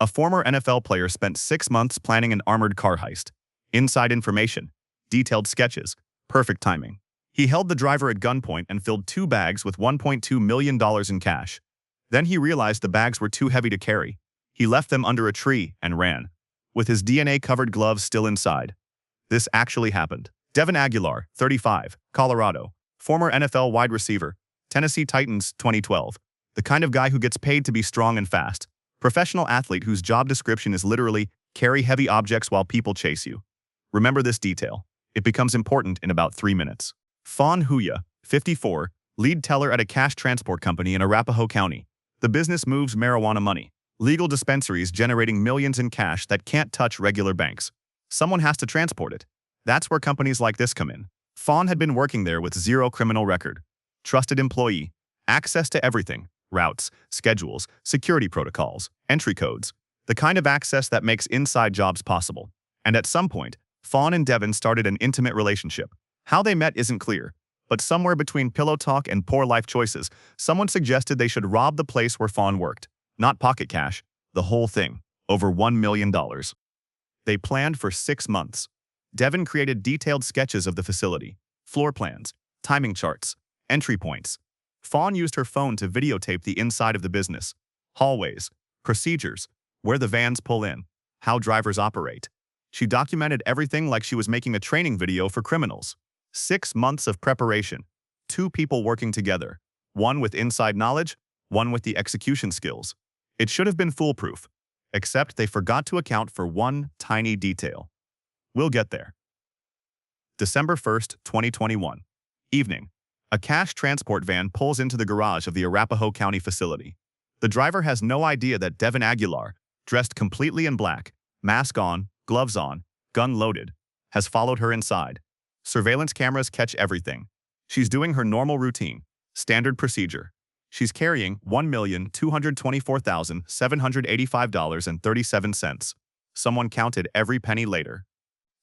A former NFL player spent 6 months planning an armored car heist. Inside information, detailed sketches, perfect timing. He held the driver at gunpoint and filled 2 bags with $1.2 million in cash. Then he realized the bags were too heavy to carry. He left them under a tree and ran, with his DNA-covered gloves still inside. This actually happened. Devon Aguilar, 35, Colorado, former NFL wide receiver, Tennessee Titans, 2012. The kind of guy who gets paid to be strong and fast. Professional athlete whose job description is literally carry heavy objects while people chase you. Remember this detail. It becomes important in about 3 minutes. Fawn Huya, 54, lead teller at a cash transport company in Arapahoe County. The business moves marijuana money. Legal dispensaries generating millions in cash that can't touch regular banks. Someone has to transport it. That's where companies like this come in. Fawn had been working there with 0 criminal record. Trusted employee. Access to everything. Routes, schedules, security protocols, entry codes. The kind of access that makes inside jobs possible. And at some point, Fawn and Devon started an intimate relationship. How they met isn't clear, but somewhere between pillow talk and poor life choices, someone suggested they should rob the place where Fawn worked. Not pocket cash, the whole thing, over $1 million. They planned for 6 months. Devon created detailed sketches of the facility, floor plans, timing charts, entry points. Fawn used her phone to videotape the inside of the business, hallways, procedures, where the vans pull in, how drivers operate. She documented everything like she was making a training video for criminals. 6 months of preparation, 2 people working together, one with inside knowledge, one with the execution skills. It should have been foolproof, except they forgot to account for one tiny detail. We'll get there. December 1st, 2021. Evening. A cash transport van pulls into the garage of the Arapahoe County facility. The driver has no idea that Devon Aguilar, dressed completely in black, mask on, gloves on, gun loaded, has followed her inside. Surveillance cameras catch everything. She's doing her normal routine, standard procedure. She's carrying $1,224,785.37. Someone counted every penny later.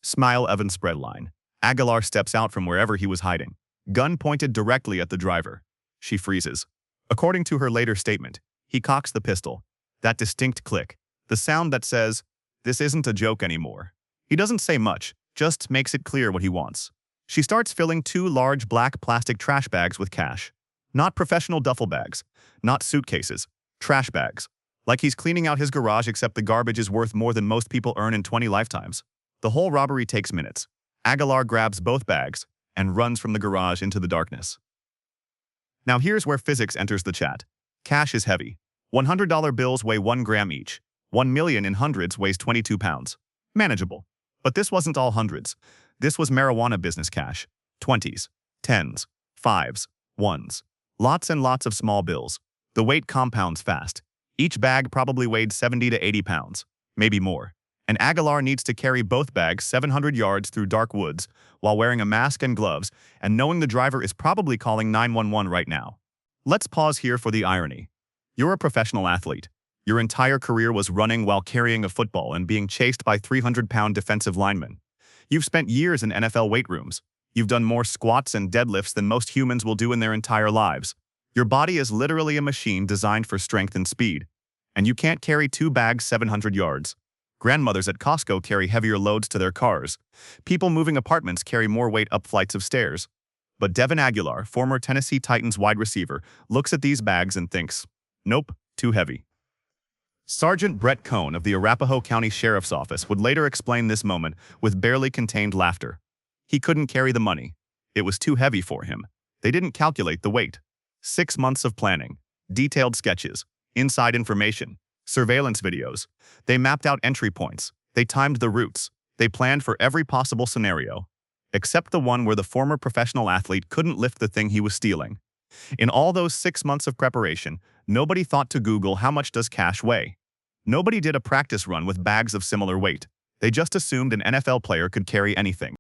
Smile Evans spread line. Aguilar steps out from wherever he was hiding. Gun pointed directly at the driver. She freezes. According to her later statement, he cocks the pistol. That distinct click. The sound that says, "This isn't a joke anymore." He doesn't say much, just makes it clear what he wants. She starts filling 2 large black plastic trash bags with cash. Not professional duffel bags, not suitcases, trash bags. Like he's cleaning out his garage except the garbage is worth more than most people earn in 20 lifetimes. The whole robbery takes minutes. Aguilar grabs both bags and runs from the garage into the darkness. Now here's where physics enters the chat. Cash is heavy. $100 bills weigh 1 gram each. 1 million in hundreds weighs 22 pounds. Manageable. But this wasn't all hundreds. This was marijuana business cash. 20s, 10s, 5s, 1s. Lots and lots of small bills. The weight compounds fast. Each bag probably weighed 70 to 80 pounds, maybe more. And Aguilar needs to carry both bags 700 yards through dark woods while wearing a mask and gloves and knowing the driver is probably calling 911 right now. Let's pause here for the irony. You're a professional athlete. Your entire career was running while carrying a football and being chased by 300-pound defensive linemen. You've spent years in NFL weight rooms. You've done more squats and deadlifts than most humans will do in their entire lives. Your body is literally a machine designed for strength and speed. And you can't carry 2 bags 700 yards. Grandmothers at Costco carry heavier loads to their cars. People moving apartments carry more weight up flights of stairs. But Devon Aguilar, former Tennessee Titans wide receiver, looks at these bags and thinks, nope, too heavy. Sergeant Brett Cohn of the Arapahoe County Sheriff's Office would later explain this moment with barely contained laughter. He couldn't carry the money. It was too heavy for him. They didn't calculate the weight. 6 months of planning, detailed sketches, inside information, surveillance videos. They mapped out entry points. They timed the routes. They planned for every possible scenario, except the one where the former professional athlete couldn't lift the thing he was stealing. In all those 6 months of preparation, nobody thought to Google how much does cash weigh. Nobody did a practice run with bags of similar weight. They just assumed an NFL player could carry anything.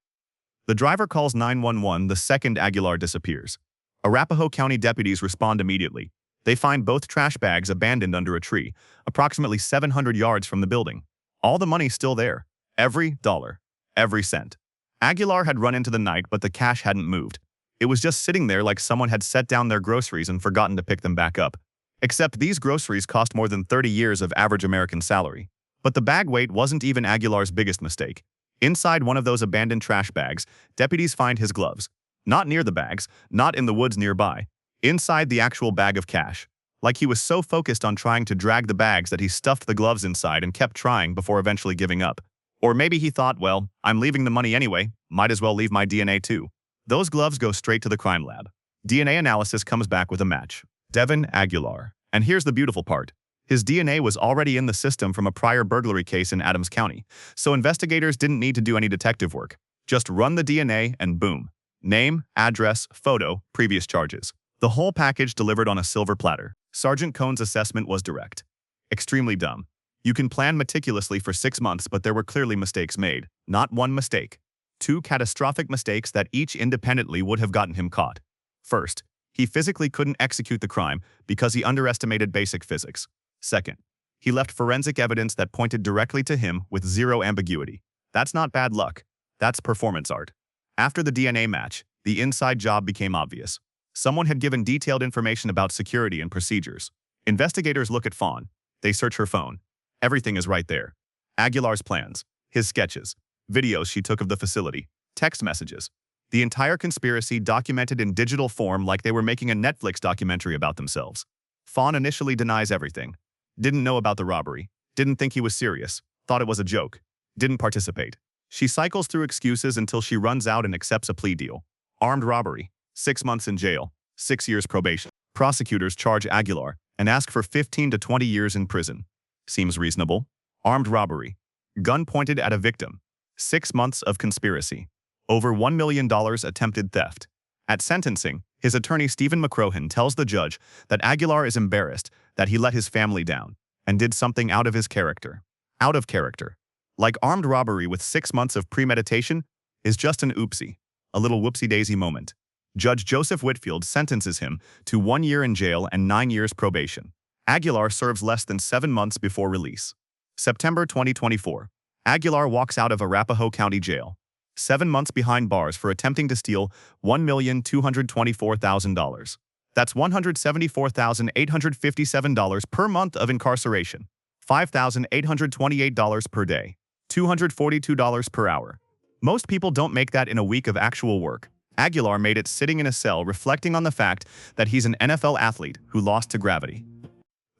The driver calls 911 the second Aguilar disappears. Arapahoe County deputies respond immediately. They find both trash bags abandoned under a tree, approximately 700 yards from the building. All the money still there. Every dollar. Every cent. Aguilar had run into the night, but the cash hadn't moved. It was just sitting there like someone had set down their groceries and forgotten to pick them back up. Except these groceries cost more than 30 years of average American salary. But the bag weight wasn't even Aguilar's biggest mistake. Inside one of those abandoned trash bags, deputies find his gloves. Not near the bags, not in the woods nearby. Inside the actual bag of cash. Like he was so focused on trying to drag the bags that he stuffed the gloves inside and kept trying before eventually giving up. Or maybe he thought, well, I'm leaving the money anyway, might as well leave my DNA too. Those gloves go straight to the crime lab. DNA analysis comes back with a match. Devon Aguilar. And here's the beautiful part. His DNA was already in the system from a prior burglary case in Adams County, so investigators didn't need to do any detective work. Just run the DNA and boom. Name, address, photo, previous charges. The whole package delivered on a silver platter. Sergeant Cohn's assessment was direct. Extremely dumb. You can plan meticulously for 6 months, but there were clearly mistakes made. Not one mistake. 2 catastrophic mistakes that each independently would have gotten him caught. First, he physically couldn't execute the crime because he underestimated basic physics. Second, he left forensic evidence that pointed directly to him with zero ambiguity. That's not bad luck. That's performance art. After the DNA match, the inside job became obvious. Someone had given detailed information about security and procedures. Investigators look at Fawn. They search her phone. Everything is right there. Aguilar's plans, his sketches, videos she took of the facility, text messages. The entire conspiracy documented in digital form like they were making a Netflix documentary about themselves. Fawn initially denies everything. Didn't know about the robbery. Didn't think he was serious. Thought it was a joke. Didn't participate. She cycles through excuses until she runs out and accepts a plea deal. Armed robbery. 6 months in jail. 6 years probation. Prosecutors charge Aguilar and ask for 15 to 20 years in prison. Seems reasonable. Armed robbery. Gun pointed at a victim. 6 months of conspiracy. Over $1 million attempted theft. At sentencing, his attorney Stephen McCrohan tells the judge that Aguilar is embarrassed that he let his family down and did something out of his character. Out of character. Like armed robbery with 6 months of premeditation is just an oopsie, a little whoopsie-daisy moment. Judge Joseph Whitfield sentences him to 1 year in jail and 9 years probation. Aguilar serves less than 7 months before release. September 2024. Aguilar walks out of Arapahoe County Jail. 7 months behind bars for attempting to steal $1,224,000. That's $174,857 per month of incarceration. $5,828 per day. $242 per hour. Most people don't make that in a week of actual work. Aguilar made it sitting in a cell reflecting on the fact that he's an NFL athlete who lost to gravity.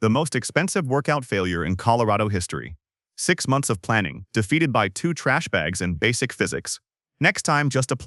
The most expensive workout failure in Colorado history. 6 months of planning, defeated by 2 trash bags and basic physics. Next time, just apply